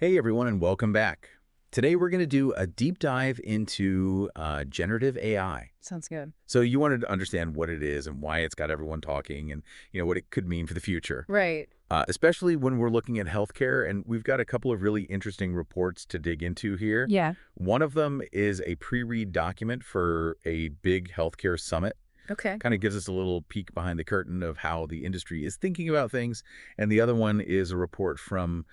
Hey everyone, and welcome back. Today we're going to do a deep dive into generative AI. Sounds good. So you wanted to understand what it is and why it's got everyone talking and what it could mean for the future. Right. Especially when we're looking at healthcare, and we've got a couple of really interesting reports to dig into here. Yeah. One of them is a pre-read document for a big healthcare summit. Okay. Kind of gives us a little peek behind the curtain of how the industry is thinking about things. And the other one is a report from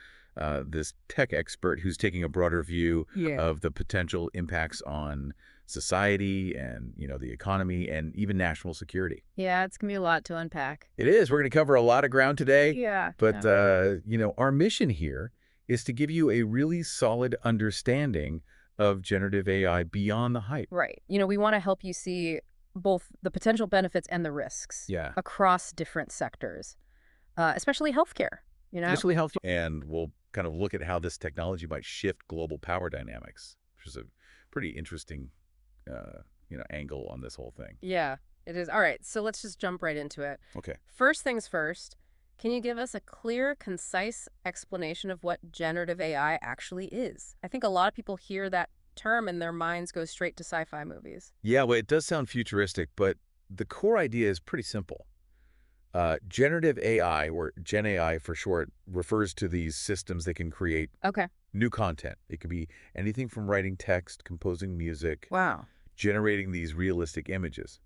this tech expert who's taking a broader view Yeah. of the potential impacts on society and, the economy and even national security. Yeah, it's gonna be a lot to unpack. It is. We're going to cover a lot of ground today. Yeah. But, Yeah. our mission here is to give you a really solid understanding of generative AI beyond the hype. Right. We want to help you see both the potential benefits and the risks Yeah. across different sectors, especially healthcare. Initially health, and we'll kind of look at how this technology might shift global power dynamics, which is a pretty interesting, angle on this whole thing. Yeah, it is. All right, so let's just jump right into it. Okay. First things first, can you give us a clear, concise explanation of what generative AI actually is? I think a lot of people hear that term and their minds go straight to sci-fi movies. Yeah, well, it does sound futuristic, but the core idea is pretty simple. Generative AI, or Gen AI for short, refers to these systems that can create Okay. new content. It could be anything from writing text, composing music, Wow. generating these realistic images,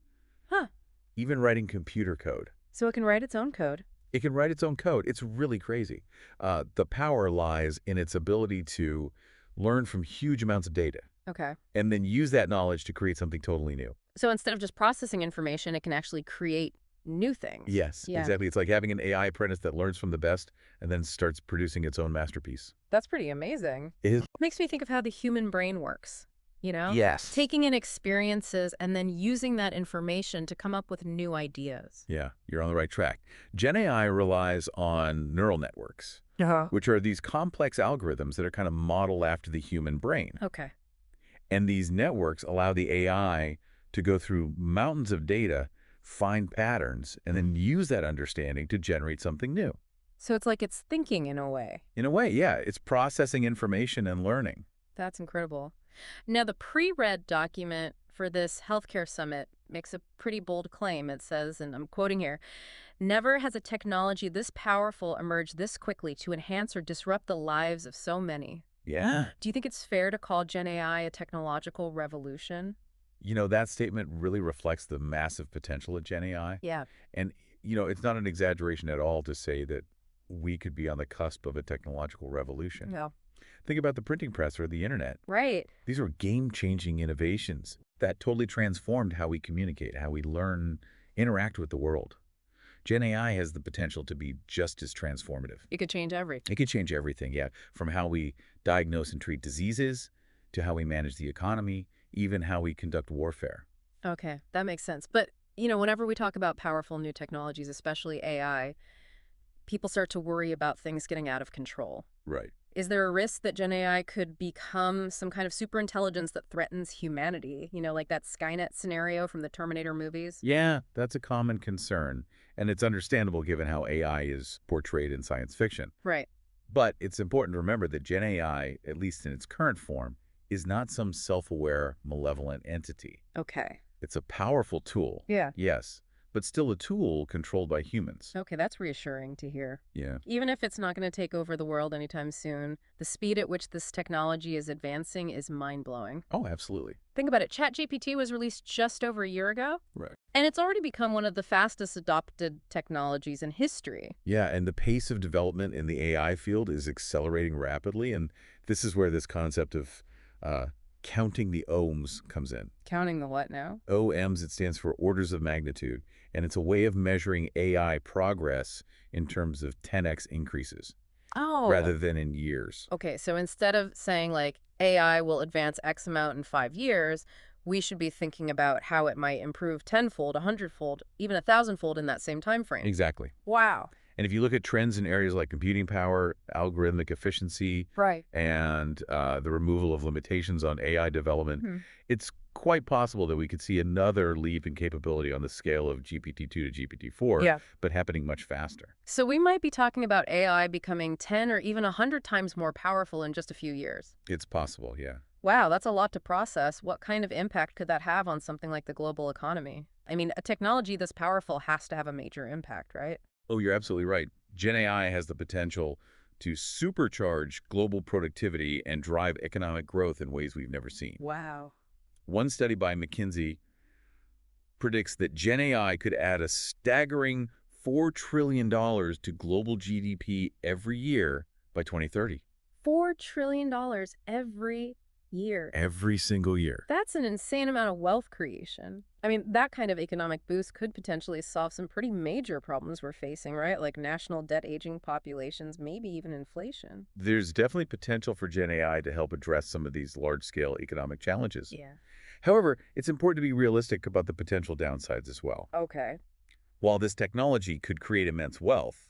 Huh. even writing computer code. So it can write its own code. It can write its own code. It's really crazy. The power lies in its ability to learn from huge amounts of data Okay. and then use that knowledge to create something totally new. So instead of just processing information, it can actually create new things. Yes, Yeah. exactly. It's like having an AI apprentice that learns from the best and then starts producing its own masterpiece. That's pretty amazing. It is. It makes me think of how the human brain works. Yes. Taking in experiences and then using that information to come up with new ideas. Yeah, you're on the right track. Gen AI relies on neural networks, which are these complex algorithms that are kind of modeled after the human brain. Okay. And these networks allow the AI to go through mountains of data, find patterns, and then use that understanding to generate something new. So it's like it's thinking in a way. In a way, yeah, it's processing information and learning. That's incredible. Now, the pre-read document for this healthcare summit makes a pretty bold claim. It says, and I'm quoting here, "Never has a technology this powerful emerged this quickly to enhance or disrupt the lives of so many." Yeah. Do you think it's fair to call Gen AI a technological revolution? That statement really reflects the massive potential of Gen AI. Yeah. And, it's not an exaggeration at all to say that we could be on the cusp of a technological revolution. Yeah. Think about the printing press or the internet. Right. These are game-changing innovations that totally transformed how we communicate, how we learn, interact with the world. Gen AI has the potential to be just as transformative. It could change everything. It could change everything, yeah, from how we diagnose and treat diseases to how we manage the economy, even how we conduct warfare. Okay, that makes sense. But, whenever we talk about powerful new technologies, especially AI, people start to worry about things getting out of control. Right. Is there a risk that Gen AI could become some kind of superintelligence that threatens humanity? Like that Skynet scenario from the Terminator movies? Yeah, that's a common concern, and it's understandable given how AI is portrayed in science fiction. Right. But it's important to remember that Gen AI, at least in its current form, is not some self-aware, malevolent entity. Okay. It's a powerful tool. Yeah. Yes, but still a tool controlled by humans. Okay, that's reassuring to hear. Yeah. Even if it's not going to take over the world anytime soon, the speed at which this technology is advancing is mind-blowing. Oh, absolutely. Think about it. ChatGPT was released just over a year ago. Right. And it's already become one of the fastest adopted technologies in history. Yeah, and the pace of development in the AI field is accelerating rapidly, and this is where this concept of counting the ohms comes in. Counting the what now? OMs, it stands for orders of magnitude, and it's a way of measuring AI progress in terms of 10x increases Oh. rather than in years. Okay, so instead of saying like AI will advance X amount in 5 years, we should be thinking about how it might improve tenfold, 100-fold, even 1,000-fold in that same time frame. Exactly. Wow. And if you look at trends in areas like computing power, algorithmic efficiency, Right. and the removal of limitations on AI development, it's quite possible that we could see another leap in capability on the scale of GPT-2 to GPT-4, Yeah. but happening much faster. So we might be talking about AI becoming 10 or even 100 times more powerful in just a few years. It's possible, yeah. Wow, that's a lot to process. What kind of impact could that have on something like the global economy? I mean, a technology this powerful has to have a major impact, right? Oh, you're absolutely right. Gen AI has the potential to supercharge global productivity and drive economic growth in ways we've never seen. Wow. One study by McKinsey predicts that Gen AI could add a staggering $4 trillion to global GDP every year by 2030. $4 trillion every year. Every single year. That's an insane amount of wealth creation. I mean, that kind of economic boost could potentially solve some pretty major problems we're facing, right? Like national debt, aging populations, maybe even inflation. There's definitely potential for Gen AI to help address some of these large-scale economic challenges. Yeah. However, it's important to be realistic about the potential downsides as well. Okay. While this technology could create immense wealth,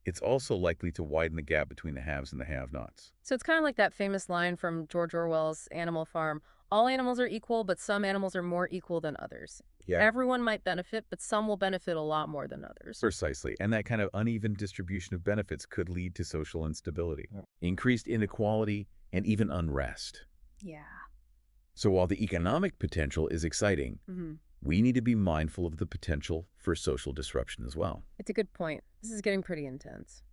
it's also likely to widen the gap between the haves and the have-nots. So it's kind of like that famous line from George Orwell's Animal Farm. All animals are equal, but some animals are more equal than others. Yeah, Everyone might benefit, but some will benefit a lot more than others. precisely. And that kind of uneven distribution of benefits could lead to social instability, Yeah. increased inequality, and even unrest. Yeah. So while the economic potential is exciting, we need to be mindful of the potential for social disruption as well. It's a good point. This is getting pretty intense.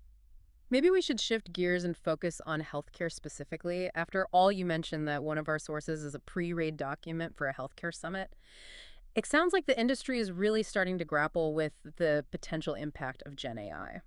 Maybe we should shift gears and focus on healthcare specifically. After all, you mentioned that one of our sources is a pre-read document for a healthcare summit. It sounds like the industry is really starting to grapple with the potential impact of Gen AI.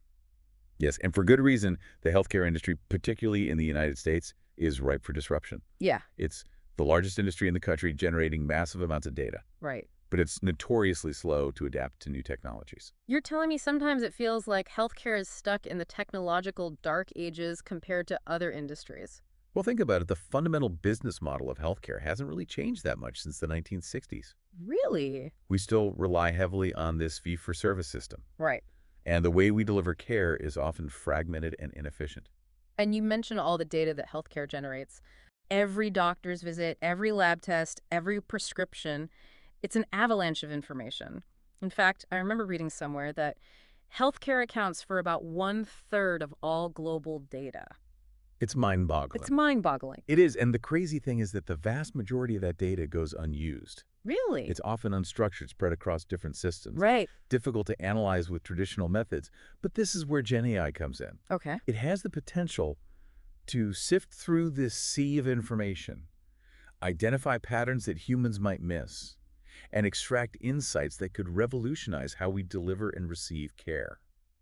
Yes, and for good reason, the healthcare industry, particularly in the United States, is ripe for disruption. Yeah, It's the largest industry in the country, generating massive amounts of data, right. but it's notoriously slow to adapt to new technologies. You're telling me sometimes it feels like healthcare is stuck in the technological dark ages compared to other industries. Well, think about it. The fundamental business model of healthcare hasn't really changed that much since the 1960s. Really? We still rely heavily on this fee-for-service system, Right. and the way we deliver care is often fragmented and inefficient. And you mentioned all the data that healthcare generates. Every doctor's visit, every lab test, every prescription, it's an avalanche of information. In fact, I remember reading somewhere that healthcare accounts for about 1/3 of all global data. It's It's mind-boggling. mind-boggling. It is, and the crazy thing is that the vast majority of that data goes unused. Really? It's often unstructured, spread across different systems, Right. difficult to analyze with traditional methods. But this is where Gen AI comes in. Okay. It has the potential to sift through this sea of information, identify patterns that humans might miss, and extract insights that could revolutionize how we deliver and receive care.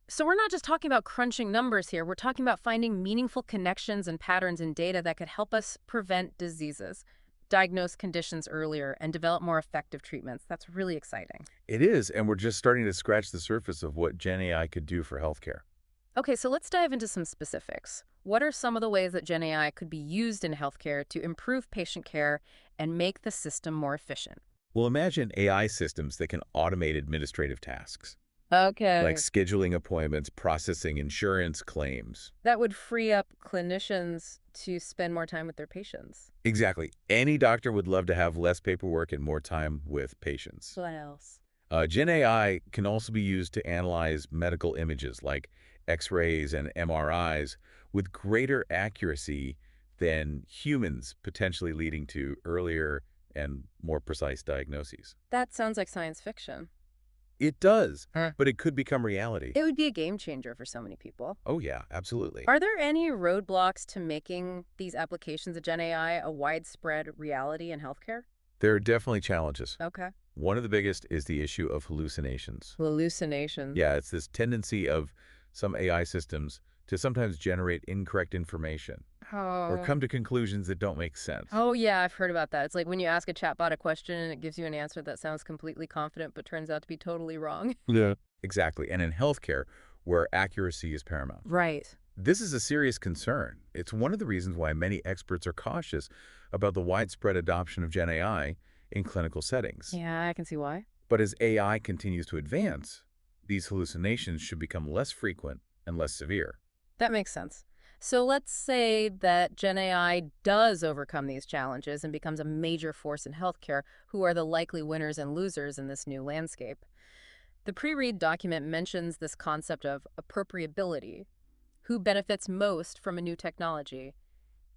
So we're not just talking about crunching numbers here. We're talking about finding meaningful connections and patterns in data that could help us prevent diseases, diagnose conditions earlier, and develop more effective treatments. That's really exciting. It is, and we're just starting to scratch the surface of what Gen AI could do for healthcare. Okay, so let's dive into some specifics. What are some of the ways that Gen AI could be used in healthcare to improve patient care and make the system more efficient? Well, imagine AI systems that can automate administrative tasks, like Okay. scheduling appointments, processing insurance claims. That would free up clinicians to spend more time with their patients. Exactly. Any doctor would love to have less paperwork and more time with patients. What else? Gen AI can also be used to analyze medical images like X-rays and MRIs with greater accuracy than humans, potentially leading to earlier and more precise diagnoses. That sounds like science fiction. It does, Huh. but it could become reality. It would be a game changer for so many people. Oh yeah, absolutely. Are there any roadblocks to making these applications of Gen AI a widespread reality in healthcare? There are definitely challenges. Okay. One of the biggest is the issue of hallucinations. Hallucinations. Yeah, it's this tendency of some AI systems to sometimes generate incorrect information or Oh. come to conclusions that don't make sense. Oh, yeah, I've heard about that. It's like when you ask a chatbot a question and it gives you an answer that sounds completely confident but turns out to be totally wrong. Yeah. Exactly. And in healthcare, where accuracy is paramount. Right. This is a serious concern. It's one of the reasons why many experts are cautious about the widespread adoption of Gen AI in clinical settings. Yeah, I can see why. But as AI continues to advance, these hallucinations should become less frequent and less severe. That makes sense. So let's say that Gen AI does overcome these challenges and becomes a major force in healthcare. Who are the likely winners and losers in this new landscape? The pre-read document mentions this concept of appropriability. Who benefits most from a new technology?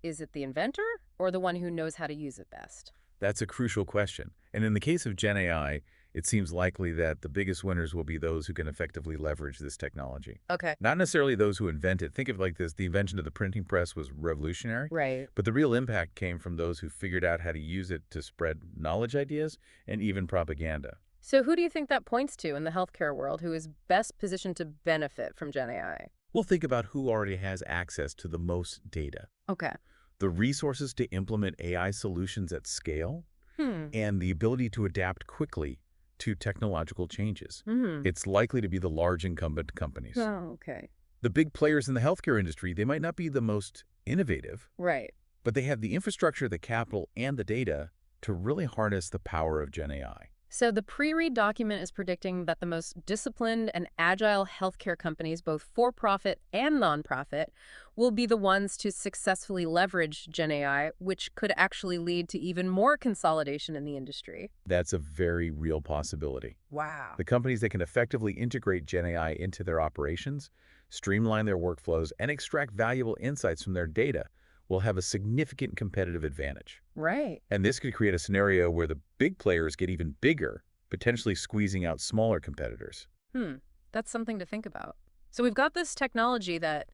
Is it the inventor or the one who knows how to use it best? That's a crucial question. And in the case of Gen AI, it seems likely that the biggest winners will be those who can effectively leverage this technology. Okay. Not necessarily those who invent it. Think of it like this: the invention of the printing press was revolutionary, Right. but the real impact came from those who figured out how to use it to spread knowledge ideas and even propaganda. So who do you think that points to in the healthcare world who is best positioned to benefit from Gen AI? We'll think about who already has access to the most data, Okay. the resources to implement AI solutions at scale, Hmm. and the ability to adapt quickly to technological changes. Hmm. It's likely to be the large incumbent companies. Oh, okay. The big players in the healthcare industry, they might not be the most innovative, Right. but they have the infrastructure, the capital, and the data to really harness the power of Gen AI. So the pre-read document is predicting that the most disciplined and agile healthcare companies, both for-profit and nonprofit, will be the ones to successfully leverage Gen AI, which could actually lead to even more consolidation in the industry. That's a very real possibility. Wow. The companies that can effectively integrate Gen AI into their operations, streamline their workflows, and extract valuable insights from their data will have a significant competitive advantage. Right. And this could create a scenario where the big players get even bigger, potentially squeezing out smaller competitors. Hmm. That's something to think about. So we've got this technology that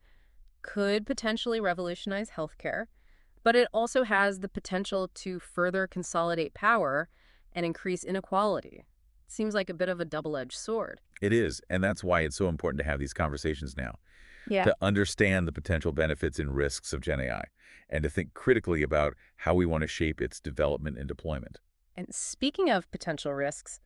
could potentially revolutionize healthcare, but it also has the potential to further consolidate power and increase inequality. Seems like a bit of a double-edged sword. It is, and that's why it's so important to have these conversations now, Yeah. to understand the potential benefits and risks of Gen AI, and to think critically about how we want to shape its development and deployment. And speaking of potential risks,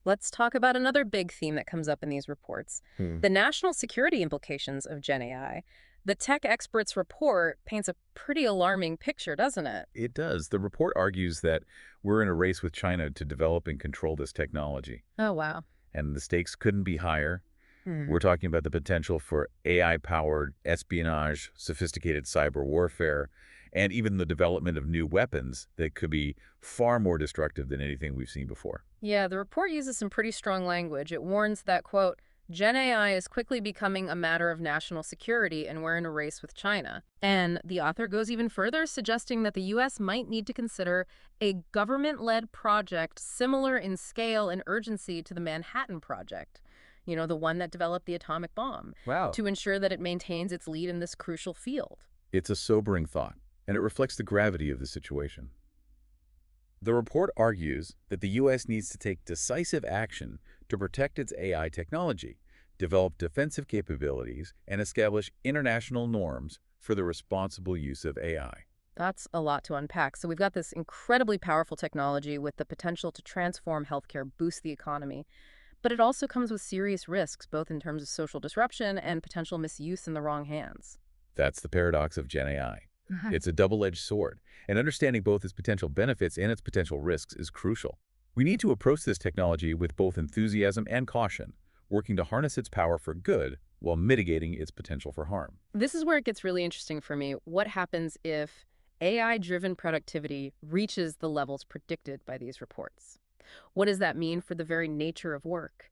let's talk about another big theme that comes up in these reports, Hmm. the national security implications of Gen AI. The tech experts report paints a pretty alarming picture, doesn't it? It does. The report argues that we're in a race with China to develop and control this technology, Oh, wow. and the stakes couldn't be higher. Hmm. We're talking about the potential for AI-powered espionage, sophisticated cyber warfare, and even the development of new weapons that could be far more destructive than anything we've seen before. Yeah, the report uses some pretty strong language. It warns that, quote, Gen AI is quickly becoming a matter of national security and we're in a race with China. And the author goes even further, suggesting that the U.S. might need to consider a government-led project similar in scale and urgency to the Manhattan Project, the one that developed the atomic bomb, Wow. to ensure that it maintains its lead in this crucial field. It's a sobering thought, and it reflects the gravity of the situation. The report argues that the U.S. needs to take decisive action to protect its AI technology, develop defensive capabilities, and establish international norms for the responsible use of AI. That's a lot to unpack. So we've got this incredibly powerful technology with the potential to transform healthcare, boost the economy. But it also comes with serious risks, both in terms of social disruption and potential misuse in the wrong hands. That's the paradox of Gen AI. Right. It's a double-edged sword, and understanding both its potential benefits and its potential risks is crucial. We need to approach this technology with both enthusiasm and caution, working to harness its power for good while mitigating its potential for harm. This is where it gets really interesting for me. What happens if AI-driven productivity reaches the levels predicted by these reports? What does that mean for the very nature of work?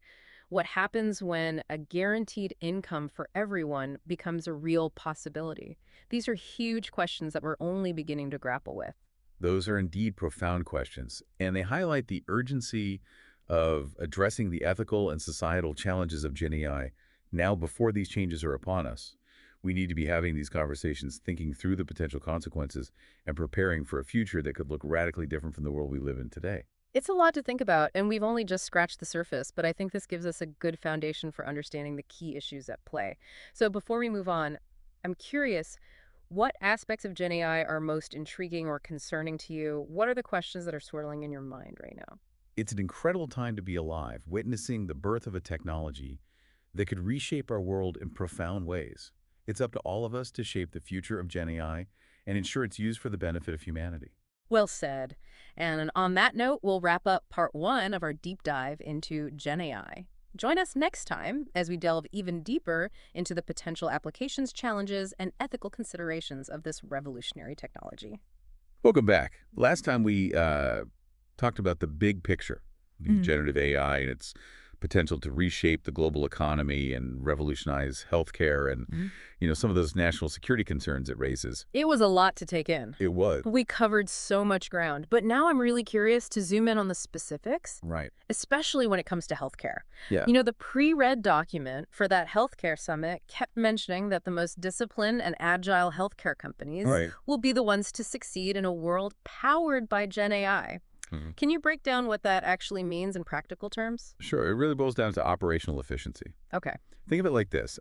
What happens when a guaranteed income for everyone becomes a real possibility? These are huge questions that we're only beginning to grapple with. Those are indeed profound questions, and they highlight the urgency of addressing the ethical and societal challenges of Gen AI now before these changes are upon us. We need to be having these conversations, thinking through the potential consequences, and preparing for a future that could look radically different from the world we live in today. It's a lot to think about, and we've only just scratched the surface, but I think this gives us a good foundation for understanding the key issues at play. So before we move on, I'm curious, what aspects of Gen AI are most intriguing or concerning to you? What are the questions that are swirling in your mind right now? It's an incredible time to be alive, witnessing the birth of a technology that could reshape our world in profound ways. It's up to all of us to shape the future of Gen AI and ensure it's used for the benefit of humanity. Well said. And on that note, we'll wrap up part one of our deep dive into Gen AI. Join us next time as we delve even deeper into the potential applications, challenges, and ethical considerations of this revolutionary technology. Welcome back. Last time we talked about the big picture, the Mm. generative AI and its potential to reshape the global economy and revolutionize healthcare and, Mhm. some of those national security concerns it raises. It was a lot to take in. It was. We covered so much ground, but now I'm really curious to zoom in on the specifics, Right. especially when it comes to healthcare. Yeah. The pre-read document for that healthcare summit kept mentioning that the most disciplined and agile healthcare companies Right. will be the ones to succeed in a world powered by Gen AI. Mhm. Can you break down what that actually means in practical terms? Sure. It really boils down to operational efficiency. Okay. Think of it like this.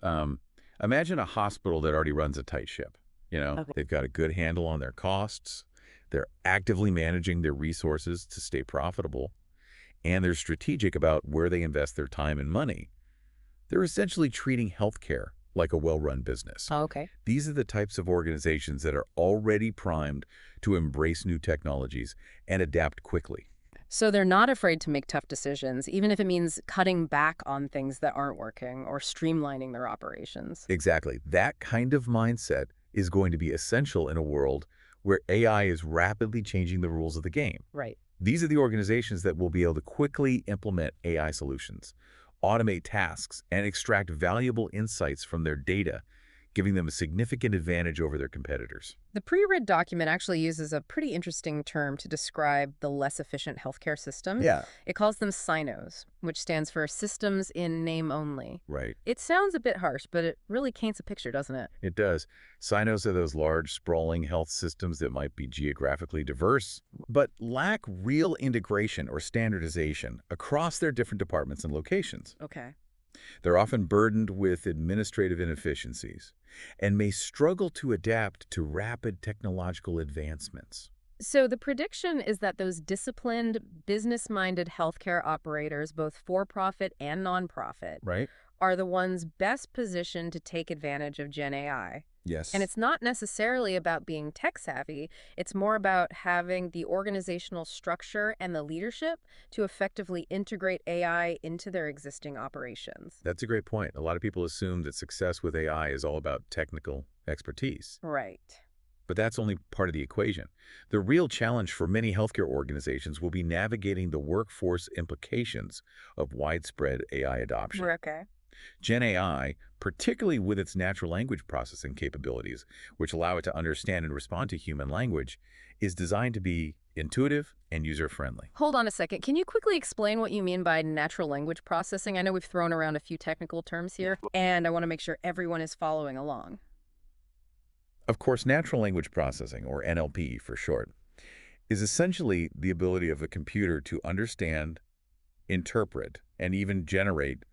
Imagine a hospital that already runs a tight ship. Okay. They've got a good handle on their costs. They're actively managing their resources to stay profitable, and they're strategic about where they invest their time and money. They're essentially treating healthcare like a well-run business. Okay. These are the types of organizations that are already primed to embrace new technologies and adapt quickly. So they're not afraid to make tough decisions, even if it means cutting back on things that aren't working or streamlining their operations. Exactly. That kind of mindset is going to be essential in a world where AI is rapidly changing the rules of the game. Right. These are the organizations that will be able to quickly implement AI solutions, automate tasks, and extract valuable insights from their data, giving them a significant advantage over their competitors. The pre-read document actually uses a pretty interesting term to describe the less efficient healthcare systems. Yeah. It calls them SINOs, which stands for Systems in Name Only. Right. It sounds a bit harsh, but it really paints a picture, doesn't it? It does. Sinos are those large, sprawling health systems that might be geographically diverse, but lack real integration or standardization across their different departments and locations. Okay. They're often burdened with administrative inefficiencies and may struggle to adapt to rapid technological advancements. So the prediction is that those disciplined, business-minded healthcare operators, both for-profit and nonprofit, Right? are the ones best positioned to take advantage of Gen AI. And Yes. it's not necessarily about being tech savvy. It's more about having the organizational structure and the leadership to effectively integrate AI into their existing operations. That's a great point. A lot of people assume that success with AI is all about technical expertise, Right. but that's only part of the equation. The real challenge for many healthcare organizations will be navigating the workforce implications of widespread AI adoption. Okay. Gen AI, particularly with its natural language processing capabilities, which allow it to understand and respond to human language, is designed to be intuitive and user-friendly. Hold on a second. Can you quickly explain what you mean by natural language processing? I know we've thrown around a few technical terms here, and I want to make sure everyone is following along. Of course, natural language processing, or NLP for short, is essentially the ability of a computer to understand, interpret, and even generate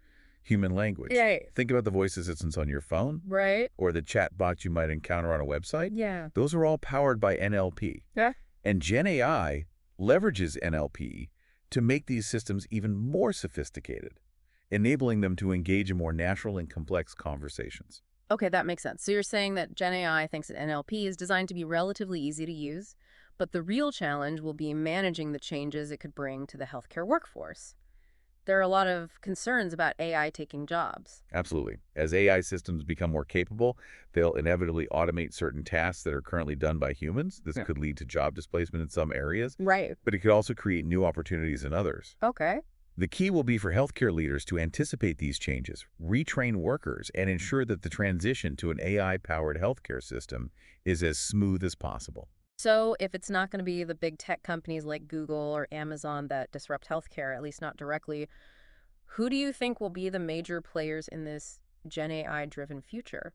human language. Yay. Think about the voice assistants on your phone Right? or the chat bots you might encounter on a website. Yeah. Those are all powered by NLP. Yeah. And Gen AI leverages NLP to make these systems even more sophisticated, enabling them to engage in more natural and complex conversations. Okay, that makes sense. So you're saying that Gen AI thinks that NLP is designed to be relatively easy to use, but the real challenge will be managing the changes it could bring to the healthcare workforce. There are a lot of concerns about AI taking jobs. Absolutely. As AI systems become more capable, they'll inevitably automate certain tasks that are currently done by humans. This Yeah. could lead to job displacement in some areas, Right. but it could also create new opportunities in others. Okay. The key will be for healthcare leaders to anticipate these changes, retrain workers, and ensure that the transition to an AI-powered healthcare system is as smooth as possible. So if it's not going to be the big tech companies like Google or Amazon that disrupt healthcare, at least not directly, who do you think will be the major players in this Gen AI-driven future?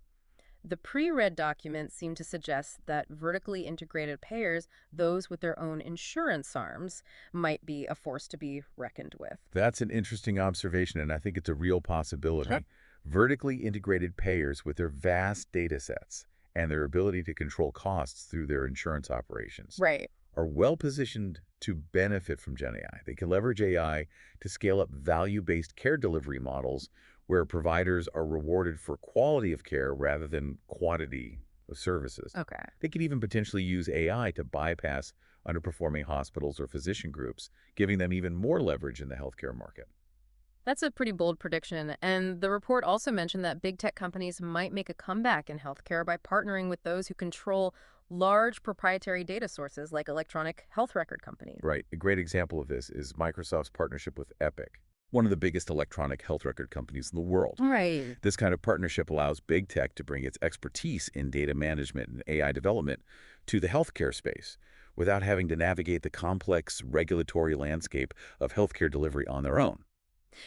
The pre-read documents seem to suggest that vertically integrated payers, those with their own insurance arms, might be a force to be reckoned with. That's an interesting observation, and I think it's a real possibility. Sure. Vertically integrated payers with their vast data sets and their ability to control costs through their insurance operations Right. are well-positioned to benefit from Gen AI. They can leverage AI to scale up value-based care delivery models where providers are rewarded for quality of care rather than quantity of services. Okay. They could even potentially use AI to bypass underperforming hospitals or physician groups, giving them even more leverage in the healthcare market. That's a pretty bold prediction. And the report also mentioned that big tech companies might make a comeback in healthcare by partnering with those who control large proprietary data sources like electronic health record companies. Right. A great example of this is Microsoft's partnership with Epic, one of the biggest electronic health record companies in the world. Right. This kind of partnership allows big tech to bring its expertise in data management and AI development to the healthcare space without having to navigate the complex regulatory landscape of healthcare delivery on their own.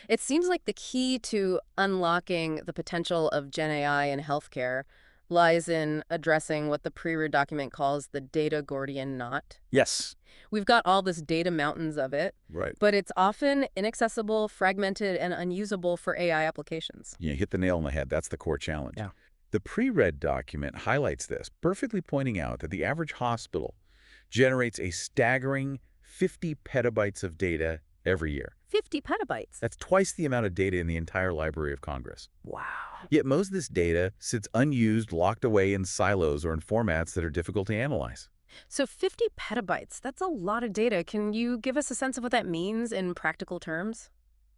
It seems like the key to unlocking the potential of Gen AI in healthcare lies in addressing what the pre-read document calls the data Gordian knot. Yes. We've got all this data mountains of it, Right. but it's often inaccessible, fragmented, and unusable for AI applications. You hit the nail on the head. That's the core challenge. Yeah. The pre-read document highlights this, perfectly pointing out that the average hospital generates a staggering 50 petabytes of data every year. 50 petabytes. That's twice the amount of data in the entire Library of Congress. Wow. Yet most of this data sits unused, locked away in silos or in formats that are difficult to analyze. So 50 petabytes, that's a lot of data. Can you give us a sense of what that means in practical terms?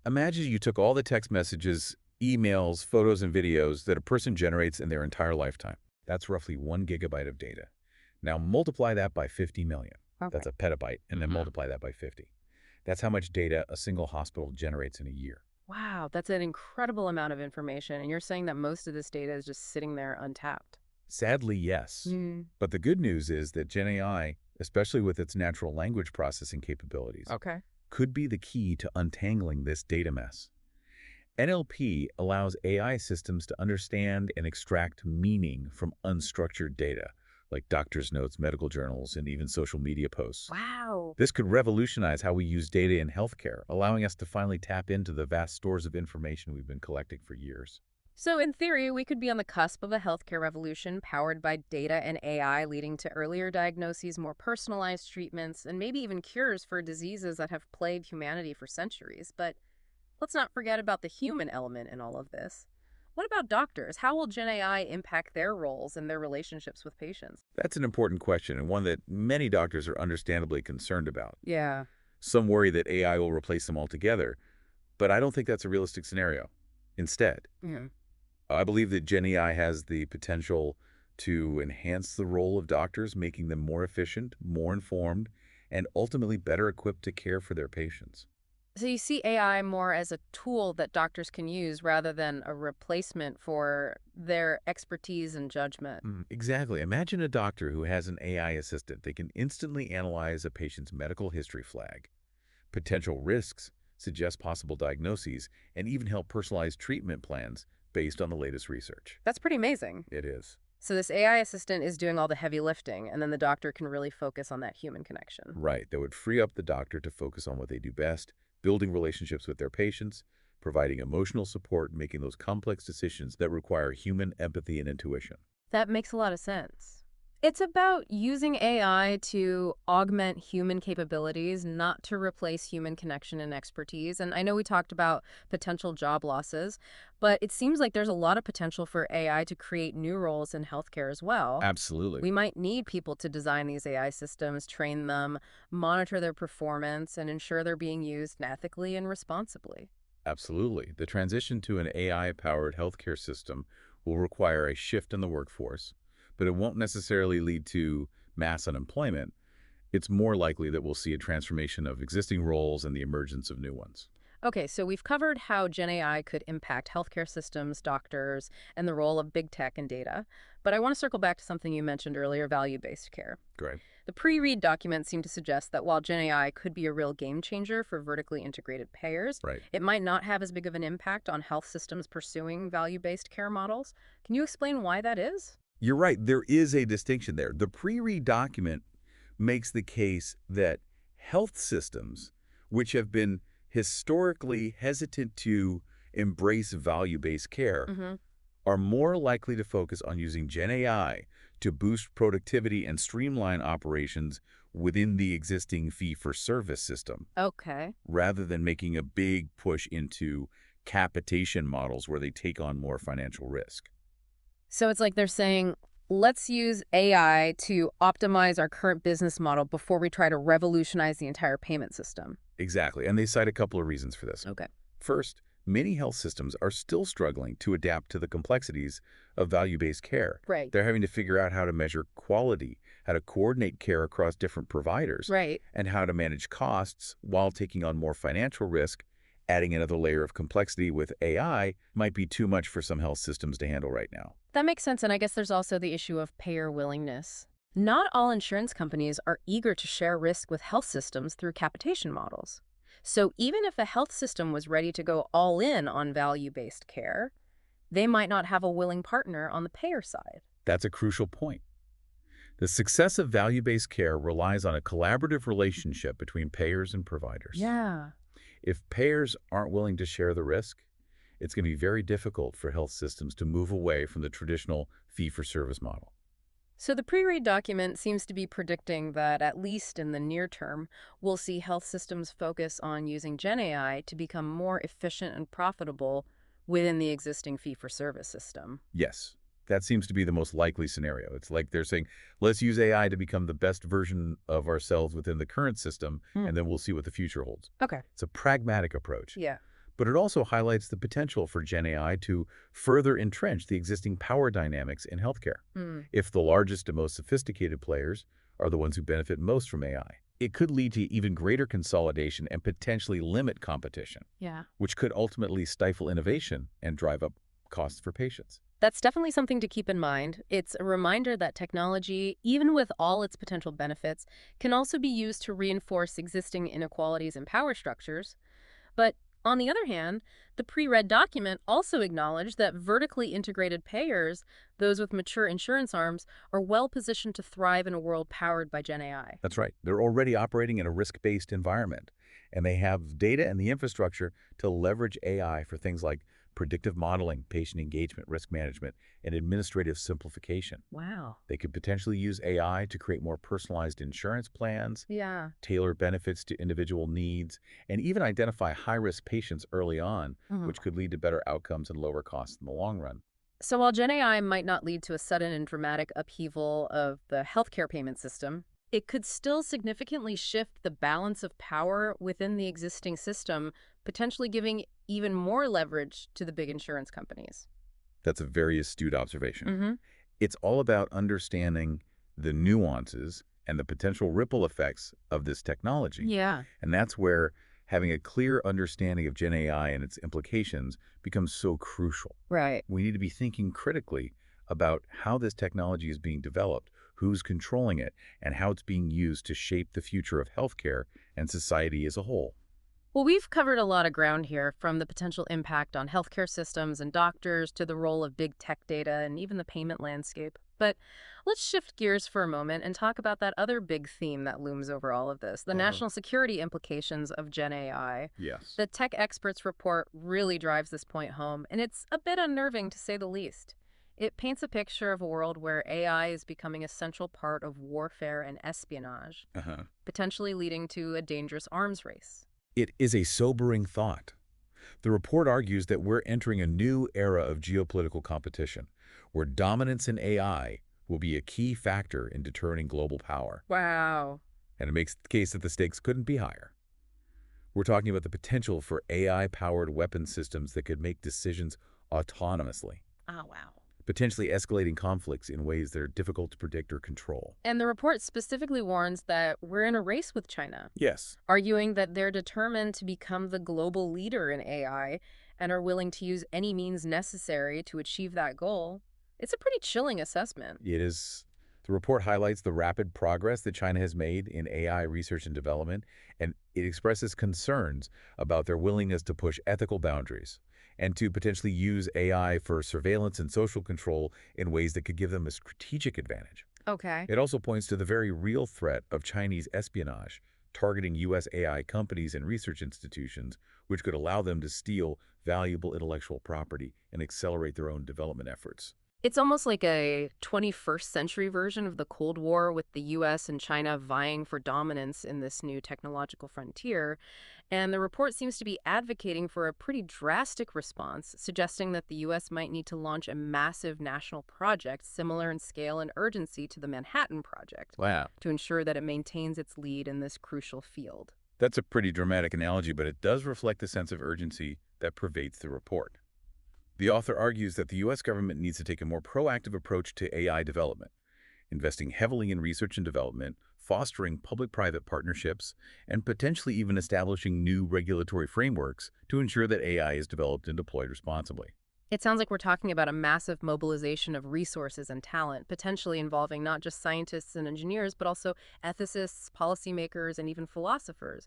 Imagine you took all the text messages, emails, photos, and videos that a person generates in their entire lifetime. That's roughly 1 gigabyte of data. Now multiply that by 50 million. That's a petabyte, and then multiply that by 50. That's how much data a single hospital generates in a year. Wow, that's an incredible amount of information. And you're saying that most of this data is just sitting there untapped. Sadly, yes. Mm. But the good news is that Gen AI, especially with its natural language processing capabilities, Okay. could be the key to untangling this data mess. NLP allows AI systems to understand and extract meaning from unstructured data, like doctor's notes, medical journals, and even social media posts. Wow. This could revolutionize how we use data in healthcare, allowing us to finally tap into the vast stores of information we've been collecting for years. So, in theory, we could be on the cusp of a healthcare revolution powered by data and AI, leading to earlier diagnoses, more personalized treatments, and maybe even cures for diseases that have plagued humanity for centuries. But let's not forget about the human element in all of this. What about doctors? How will Gen AI impact their roles and their relationships with patients? That's an important question, and one that many doctors are understandably concerned about. Yeah. Some worry that AI will replace them altogether, but I don't think that's a realistic scenario. Instead, Yeah. I believe that Gen AI has the potential to enhance the role of doctors, making them more efficient, more informed, and ultimately better equipped to care for their patients. So you see AI more as a tool that doctors can use rather than a replacement for their expertise and judgment. Exactly. Imagine a doctor who has an AI assistant that can instantly analyze a patient's medical history flag, potential risks, suggest possible diagnoses, and even help personalize treatment plans based on the latest research. That's pretty amazing. It is. So this AI assistant is doing all the heavy lifting, and then the doctor can really focus on that human connection. Right. That would free up the doctor to focus on what they do best, building relationships with their patients, providing emotional support, making those complex decisions that require human empathy and intuition. That makes a lot of sense. It's about using AI to augment human capabilities, not to replace human connection and expertise. And I know we talked about potential job losses, but it seems like there's a lot of potential for AI to create new roles in healthcare as well. Absolutely. We might need people to design these AI systems, train them, monitor their performance, and ensure they're being used ethically and responsibly. Absolutely. The transition to an AI-powered healthcare system will require a shift in the workforce, but it won't necessarily lead to mass unemployment. It's more likely that we'll see a transformation of existing roles and the emergence of new ones. Okay, so we've covered how Gen AI could impact healthcare systems, doctors, and the role of big tech and data. But I want to circle back to something you mentioned earlier, value-based care. Great. The pre-read documents seem to suggest that while Gen AI could be a real game changer for vertically integrated payers, Right. it might not have as big of an impact on health systems pursuing value-based care models. Can you explain why that is? You're right. There is a distinction there. The pre-read document makes the case that health systems, which have been historically hesitant to embrace value-based care, Mm-hmm. are more likely to focus on using Gen AI to boost productivity and streamline operations within the existing fee-for-service system, Okay. rather than making a big push into capitation models where they take on more financial risk. So it's like they're saying, let's use AI to optimize our current business model before we try to revolutionize the entire payment system. Exactly, and they cite a couple of reasons for this. Okay. First, many health systems are still struggling to adapt to the complexities of value-based care. Right. They're having to figure out how to measure quality, how to coordinate care across different providers, Right. and how to manage costs while taking on more financial risk. Adding another layer of complexity with AI might be too much for some health systems to handle right now. That makes sense, and I guess there's also the issue of payer willingness. Not all insurance companies are eager to share risk with health systems through capitation models. So even if a health system was ready to go all in on value-based care, they might not have a willing partner on the payer side. That's a crucial point. The success of value-based care relies on a collaborative relationship between payers and providers. Yeah. If payers aren't willing to share the risk, it's going to be very difficult for health systems to move away from the traditional fee-for-service model. So the pre-read document seems to be predicting that, at least in the near term, we'll see health systems focus on using Gen AI to become more efficient and profitable within the existing fee-for-service system. Yes, that seems to be the most likely scenario. It's like they're saying, let's use AI to become the best version of ourselves within the current system, Hmm. and then we'll see what the future holds. Okay. It's a pragmatic approach. Yeah. But it also highlights the potential for Gen AI to further entrench the existing power dynamics in healthcare. Hmm. If the largest and most sophisticated players are the ones who benefit most from AI, it could lead to even greater consolidation and potentially limit competition, Yeah. which could ultimately stifle innovation and drive up costs for patients. That's definitely something to keep in mind. It's a reminder that technology, even with all its potential benefits, can also be used to reinforce existing inequalities in power structures. But on the other hand, the pre-read document also acknowledged that vertically integrated payers, those with mature insurance arms, are well positioned to thrive in a world powered by Gen AI. That's right. They're already operating in a risk-based environment, and they have data and the infrastructure to leverage AI for things like predictive modeling, patient engagement, risk management, and administrative simplification. Wow. They could potentially use AI to create more personalized insurance plans, Yeah. tailor benefits to individual needs, and even identify high-risk patients early on, Mhm. which could lead to better outcomes and lower costs in the long run. So while Gen AI might not lead to a sudden and dramatic upheaval of the healthcare payment system, it could still significantly shift the balance of power within the existing system, potentially giving even more leverage to the big insurance companies. That's a very astute observation. Mm-hmm. It's all about understanding the nuances and the potential ripple effects of this technology. Yeah. And that's where having a clear understanding of Gen AI and its implications becomes so crucial. Right. We need to be thinking critically about how this technology is being developed, who's controlling it, and how it's being used to shape the future of healthcare and society as a whole. Well, we've covered a lot of ground here, from the potential impact on healthcare systems and doctors to the role of big tech data and even the payment landscape. But let's shift gears for a moment and talk about that other big theme that looms over all of this, the national security implications of Gen AI. Yes. The tech experts report really drives this point home, and it's a bit unnerving to say the least. It paints a picture of a world where AI is becoming a central part of warfare and espionage, Uh-huh. potentially leading to a dangerous arms race. It is a sobering thought. The report argues that we're entering a new era of geopolitical competition, where dominance in AI will be a key factor in determining global power. Wow. And it makes the case that the stakes couldn't be higher. We're talking about the potential for AI-powered weapon systems that could make decisions autonomously, Oh, wow. potentially escalating conflicts in ways that are difficult to predict or control. And the report specifically warns that we're in a race with China, Yes. arguing that they're determined to become the global leader in AI and are willing to use any means necessary to achieve that goal. It's a pretty chilling assessment. It is. The report highlights the rapid progress that China has made in AI research and development, and it expresses concerns about their willingness to push ethical boundaries and to potentially use AI for surveillance and social control in ways that could give them a strategic advantage. Okay. It also points to the very real threat of Chinese espionage targeting U.S. AI companies and research institutions, which could allow them to steal valuable intellectual property and accelerate their own development efforts. It's almost like a 21st century version of the Cold War, with the US and China vying for dominance in this new technological frontier. And the report seems to be advocating for a pretty drastic response, suggesting that the US might need to launch a massive national project similar in scale and urgency to the Manhattan Project Wow. to ensure that it maintains its lead in this crucial field. That's a pretty dramatic analogy, but it does reflect the sense of urgency that pervades the report. The author argues that the U.S. government needs to take a more proactive approach to AI development, investing heavily in research and development, fostering public-private partnerships, and potentially even establishing new regulatory frameworks to ensure that AI is developed and deployed responsibly. It sounds like we're talking about a massive mobilization of resources and talent, potentially involving not just scientists and engineers, but also ethicists, policymakers, and even philosophers.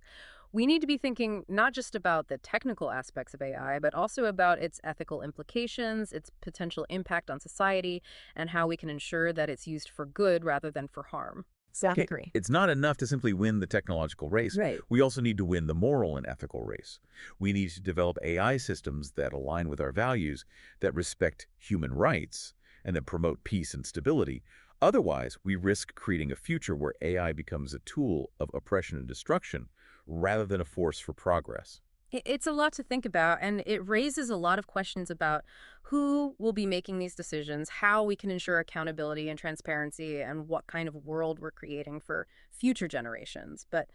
We need to be thinking not just about the technical aspects of AI, but also about its ethical implications, its potential impact on society, and how we can ensure that it's used for good rather than for harm. Okay, Exactly. it's not enough to simply win the technological race. Right. We also need to win the moral and ethical race. We need to develop AI systems that align with our values, that respect human rights, and that promote peace and stability. Otherwise, we risk creating a future where AI becomes a tool of oppression and destruction rather than a force for progress. It's a lot to think about, and it raises a lot of questions about who will be making these decisions, how we can ensure accountability and transparency, and what kind of world we're creating for future generations. But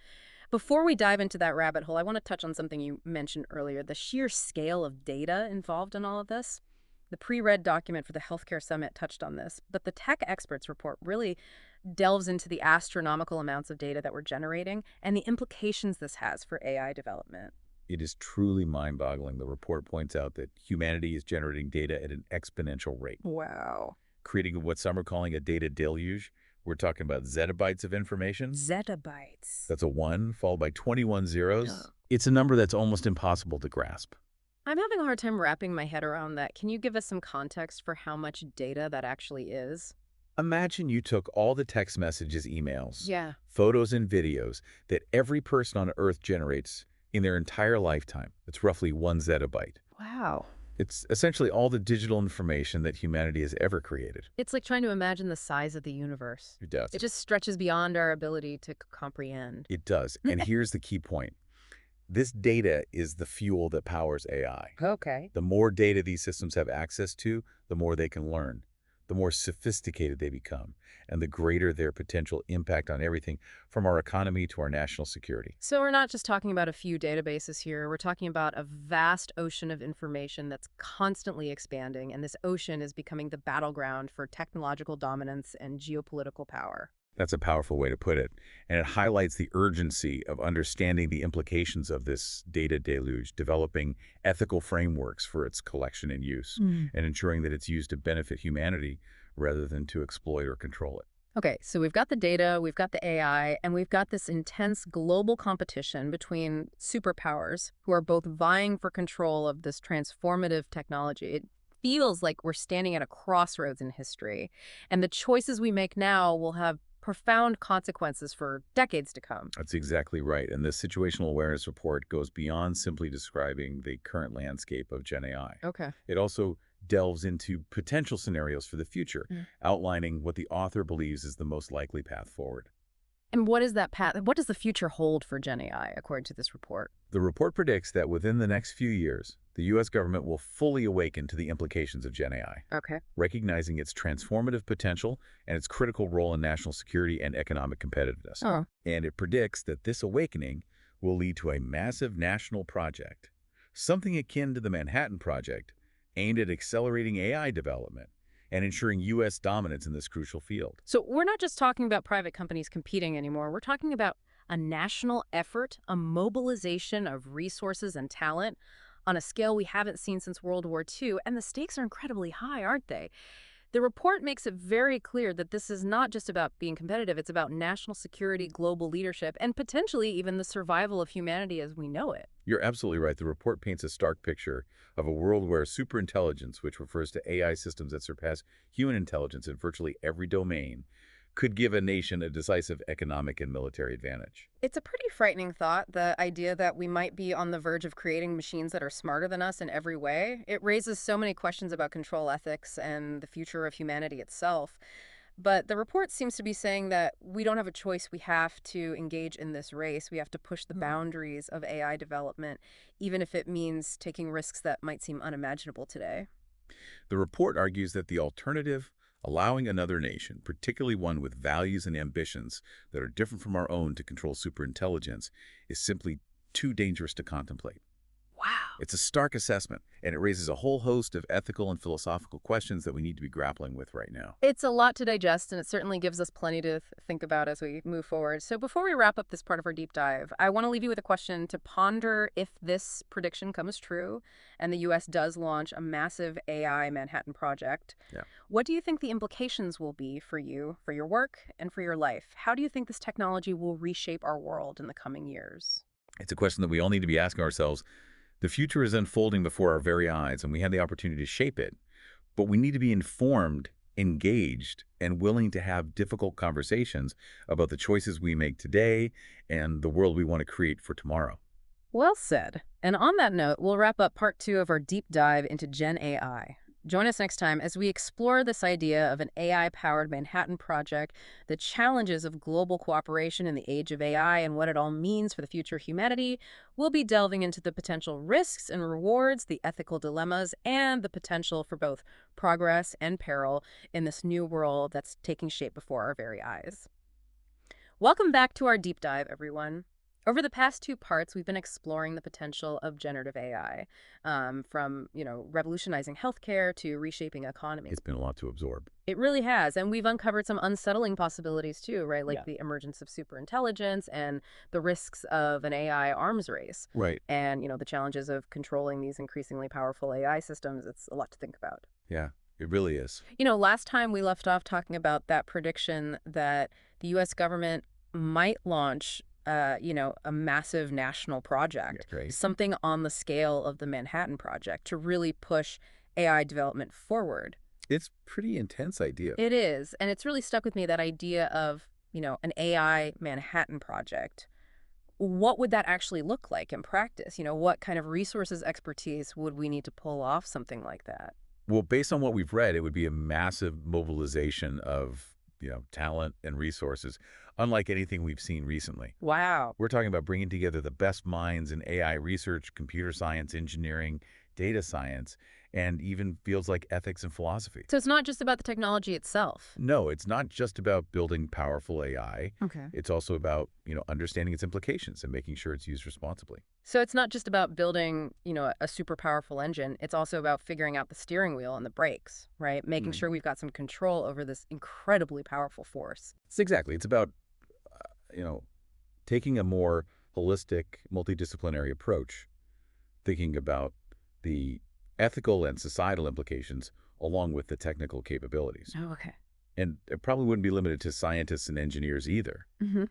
before we dive into that rabbit hole, I want to touch on something you mentioned earlier, the sheer scale of data involved in all of this. The pre-read document for the Healthcare Summit touched on this, but the tech experts report really delves into the astronomical amounts of data that we're generating and the implications this has for AI development. It is truly mind-boggling. The report points out that humanity is generating data at an exponential rate, Wow. creating what some are calling a data deluge. We're talking about zettabytes of information. Zettabytes. That's a 1 followed by 21 Ugh. zeros. It's a number that's almost impossible to grasp. I'm having a hard time wrapping my head around that. Can you give us some context for how much data that actually is? Imagine you took all the text messages, emails, Yeah. photos, and videos that every person on Earth generates in their entire lifetime. It's roughly 1 zettabyte. Wow. It's essentially all the digital information that humanity has ever created. It's like trying to imagine the size of the universe. It does. It just stretches beyond our ability to comprehend. It does. And here's the key point. This data is the fuel that powers AI. Okay. The more data these systems have access to, the more they can learn, the more sophisticated they become, and the greater their potential impact on everything from our economy to our national security. So we're not just talking about a few databases here. We're talking about a vast ocean of information that's constantly expanding, and this ocean is becoming the battleground for technological dominance and geopolitical power. That's a powerful way to put it, and it highlights the urgency of understanding the implications of this data deluge, developing ethical frameworks for its collection and use, and ensuring that it's used to benefit humanity rather than to exploit or control it. Okay, so we've got the data, we've got the AI, and we've got this intense global competition between superpowers who are both vying for control of this transformative technology. It feels like we're standing at a crossroads in history, and the choices we make now will have profound consequences for decades to come. That's exactly right, and the situational awareness report goes beyond simply describing the current landscape of Gen AI. Okay. It also delves into potential scenarios for the future, Mm. outlining what the author believes is the most likely path forward. And what is that path? What does the future hold for Gen AI, according to this report? The report predicts that within the next few years, the U.S. government will fully awaken to the implications of Gen AI, Okay. recognizing its transformative potential and its critical role in national security and economic competitiveness. Oh. And it predicts that this awakening will lead to a massive national project, something akin to the Manhattan Project, aimed at accelerating AI development and ensuring U.S. dominance in this crucial field. So we're not just talking about private companies competing anymore. We're talking about a national effort, a mobilization of resources and talent on a scale we haven't seen since World War II. And the stakes are incredibly high, aren't they? The report makes it very clear that this is not just about being competitive. It's about national security, global leadership, and potentially even the survival of humanity as we know it. You're absolutely right. The report paints a stark picture of a world where superintelligence, which refers to AI systems that surpass human intelligence in virtually every domain, could give a nation a decisive economic and military advantage. It's a pretty frightening thought, the idea that we might be on the verge of creating machines that are smarter than us in every way. It raises so many questions about control ethics and the future of humanity itself. But the report seems to be saying that we don't have a choice. We have to engage in this race. We have to push the boundaries of AI development, even if it means taking risks that might seem unimaginable today. The report argues that the alternative, allowing another nation, particularly one with values and ambitions that are different from our own, to control superintelligence, is simply too dangerous to contemplate. Wow. It's a stark assessment, and it raises a whole host of ethical and philosophical questions that we need to be grappling with right now. It's a lot to digest, and it certainly gives us plenty to think about as we move forward. So before we wrap up this part of our deep dive, I want to leave you with a question to ponder if this prediction comes true and the U.S. does launch a massive AI Manhattan Project. Yeah. What do you think the implications will be for you, for your work, and for your life? How do you think this technology will reshape our world in the coming years? It's a question that we all need to be asking ourselves. The future is unfolding before our very eyes, and we have the opportunity to shape it. But we need to be informed, engaged, and willing to have difficult conversations about the choices we make today and the world we want to create for tomorrow. Well said. And on that note, we'll wrap up part 2 of our deep dive into Gen AI. Join us next time as we explore this idea of an AI-powered Manhattan Project, the challenges of global cooperation in the age of AI, and what it all means for the future of humanity. We'll be delving into the potential risks and rewards, the ethical dilemmas, and the potential for both progress and peril in this new world that's taking shape before our very eyes. Welcome back to our deep dive, everyone. Over the past 2 parts, we've been exploring the potential of generative AI, from, revolutionizing healthcare to reshaping economies. It's been a lot to absorb. It really has, and we've uncovered some unsettling possibilities too, right? Like Yeah. the emergence of superintelligence and the risks of an AI arms race. Right. And, the challenges of controlling these increasingly powerful AI systems. It's a lot to think about. Yeah, it really is. Last time we left off talking about that prediction that the U.S. government might launch, a massive national project, Yeah, right. something on the scale of the Manhattan Project to really push AI development forward. It's pretty intense idea. It is, and it's really stuck with me, that idea of, an AI Manhattan Project. What would that actually look like in practice? What kind of resources, expertise would we need to pull off something like that? Well, based on what we've read, it would be a massive mobilization of, talent and resources, unlike anything we've seen recently. Wow. We're talking about bringing together the best minds in AI research, computer science, engineering, data science, and even fields like ethics and philosophy. So it's not just about the technology itself. No, it's not just about building powerful AI. Okay. It's also about, understanding its implications and making sure it's used responsibly. So it's not just about building, a super powerful engine. It's also about figuring out the steering wheel and the brakes, right? Making sure we've got some control over this incredibly powerful force. It's about, taking a more holistic, multidisciplinary approach, thinking about the ethical and societal implications along with the technical capabilities. Oh, okay. And it probably wouldn't be limited to scientists and engineers either. Mm-hmm.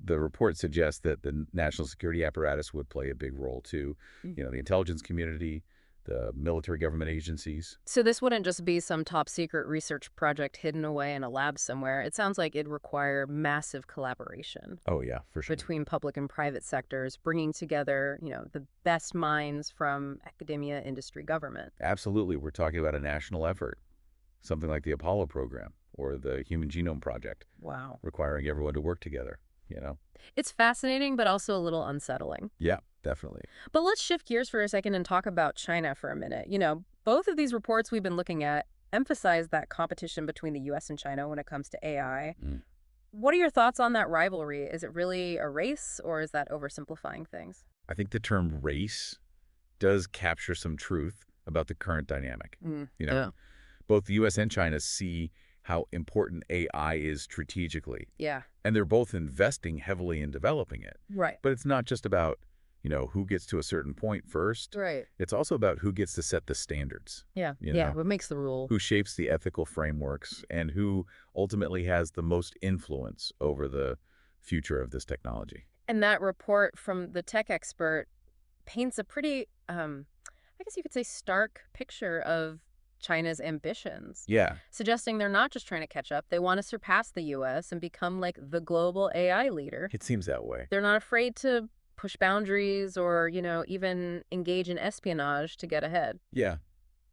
The report suggests that the national security apparatus would play a big role too. The intelligence community, the military government agencies. So this wouldn't just be some top secret research project hidden away in a lab somewhere. It sounds like it'd require massive collaboration Oh, yeah, for sure. between public and private sectors, bringing together, the best minds from academia, industry, government. Absolutely. We're talking about a national effort, something like the Apollo program or the Human Genome Project, Wow. requiring everyone to work together. It's fascinating, but also a little unsettling. Yeah, definitely. But let's shift gears for a second and talk about China for a minute. Both of these reports we've been looking at emphasize that competition between the U.S. and China when it comes to AI. Mm. What are your thoughts on that rivalry? Is it really a race, or is that oversimplifying things? I think the term race does capture some truth about the current dynamic. Yeah. Both the U.S. and China see how important AI is strategically, Yeah. and they're both investing heavily in developing it. Right. But it's not just about, who gets to a certain point first. Right. It's also about who gets to set the standards, Yeah. You Yeah. know? What makes the rule? who shapes the ethical frameworks, and who ultimately has the most influence over the future of this technology. And that report from the tech expert paints a pretty, I guess you could say, stark picture of China's ambitions, Yeah, suggesting they're not just trying to catch up. They want to surpass the U.S. and become like the global AI leader. it seems that way. They're not afraid to push boundaries or, even engage in espionage to get ahead. Yeah.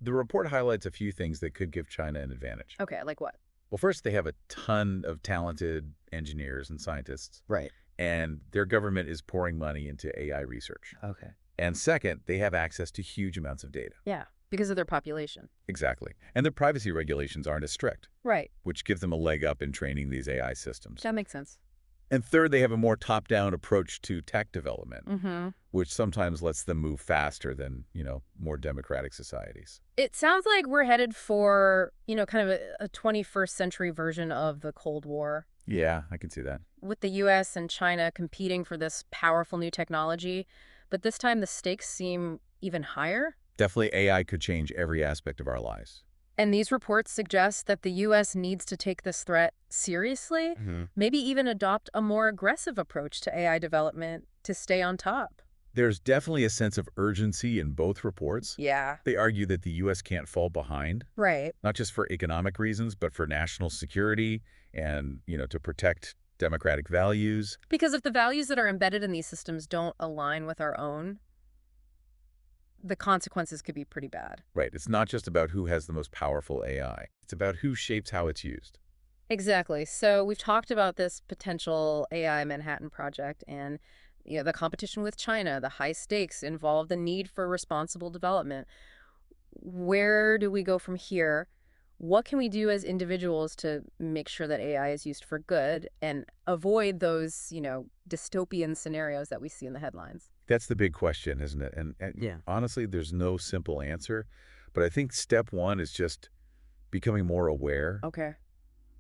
The report highlights a few things that could give China an advantage. Okay, like what? Well, first, they have a ton of talented engineers and scientists, Right. and their government is pouring money into AI research. Okay. And second, they have access to huge amounts of data. Yeah, because of their population. Exactly. And their privacy regulations aren't as strict, Right. which gives them a leg up in training these AI systems. That makes sense. And third, they have a more top-down approach to tech development, Mm-hmm. which sometimes lets them move faster than, more democratic societies. It sounds like we're headed for, kind of a 21st century version of the Cold War, Yeah, I can see that. with the US and China competing for this powerful new technology. But this time the stakes seem even higher. Definitely AI could change every aspect of our lives. And these reports suggest that the US needs to take this threat seriously, Mhm. maybe even adopt a more aggressive approach to AI development to stay on top. There's definitely a sense of urgency in both reports. Yeah. They argue that the U.S. can't fall behind, Right. not just for economic reasons, but for national security and, to protect democratic values. Because if the values that are embedded in these systems don't align with our own, the consequences could be pretty bad. Right. It's not just about who has the most powerful AI. It's about who shapes how it's used. Exactly. So we've talked about this potential AI Manhattan project and the competition with China, the high stakes involved, the need for responsible development. Where do we go from here? What can we do as individuals to make sure that AI is used for good and avoid those, dystopian scenarios that we see in the headlines? That's the big question, isn't it? And Yeah. honestly, there's no simple answer. But I think step one is just becoming more aware, Okay.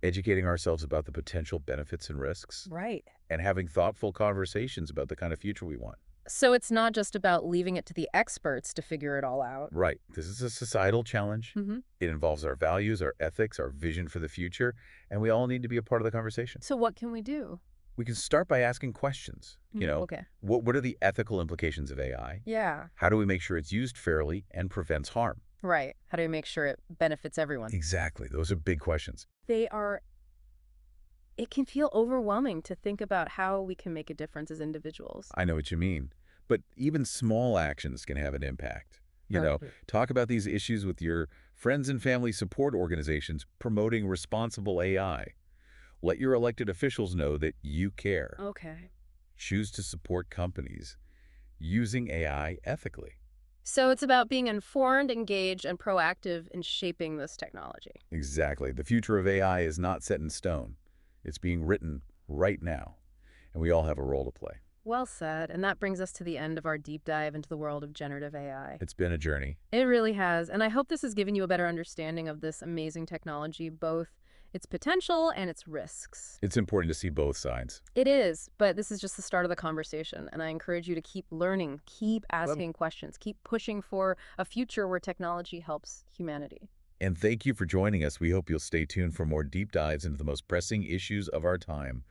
educating ourselves about the potential benefits and risks, Right. and having thoughtful conversations about the kind of future we want. So it's not just about leaving it to the experts to figure it all out. Right. This is a societal challenge. Hmm. It involves our values, our ethics, our vision for the future, and we all need to be a part of the conversation. So what can we do? We can start by asking questions. Okay. What are the ethical implications of AI? Yeah. How do we make sure it's used fairly and prevents harm? Right. How do we make sure it benefits everyone? Exactly. Those are big questions. They are, it can feel overwhelming to think about how we can make a difference as individuals. I know what you mean. But even small actions can have an impact. Right. Talk about these issues with your friends and family support organizations promoting responsible AI. Let your elected officials know that you care. Okay. Choose to support companies using AI ethically. So it's about being informed, engaged, and proactive in shaping this technology. Exactly. The future of AI is not set in stone. It's being written right now, and we all have a role to play. Well said. And that brings us to the end of our deep dive into the world of generative AI. It's been a journey. It really has. And I hope this has given you a better understanding of this amazing technology, both its potential and its risks. It's important to see both sides. It is, but this is just the start of the conversation. And I encourage you to keep learning, keep asking questions, keep pushing for a future where technology helps humanity. And thank you for joining us. We hope you'll stay tuned for more deep dives into the most pressing issues of our time.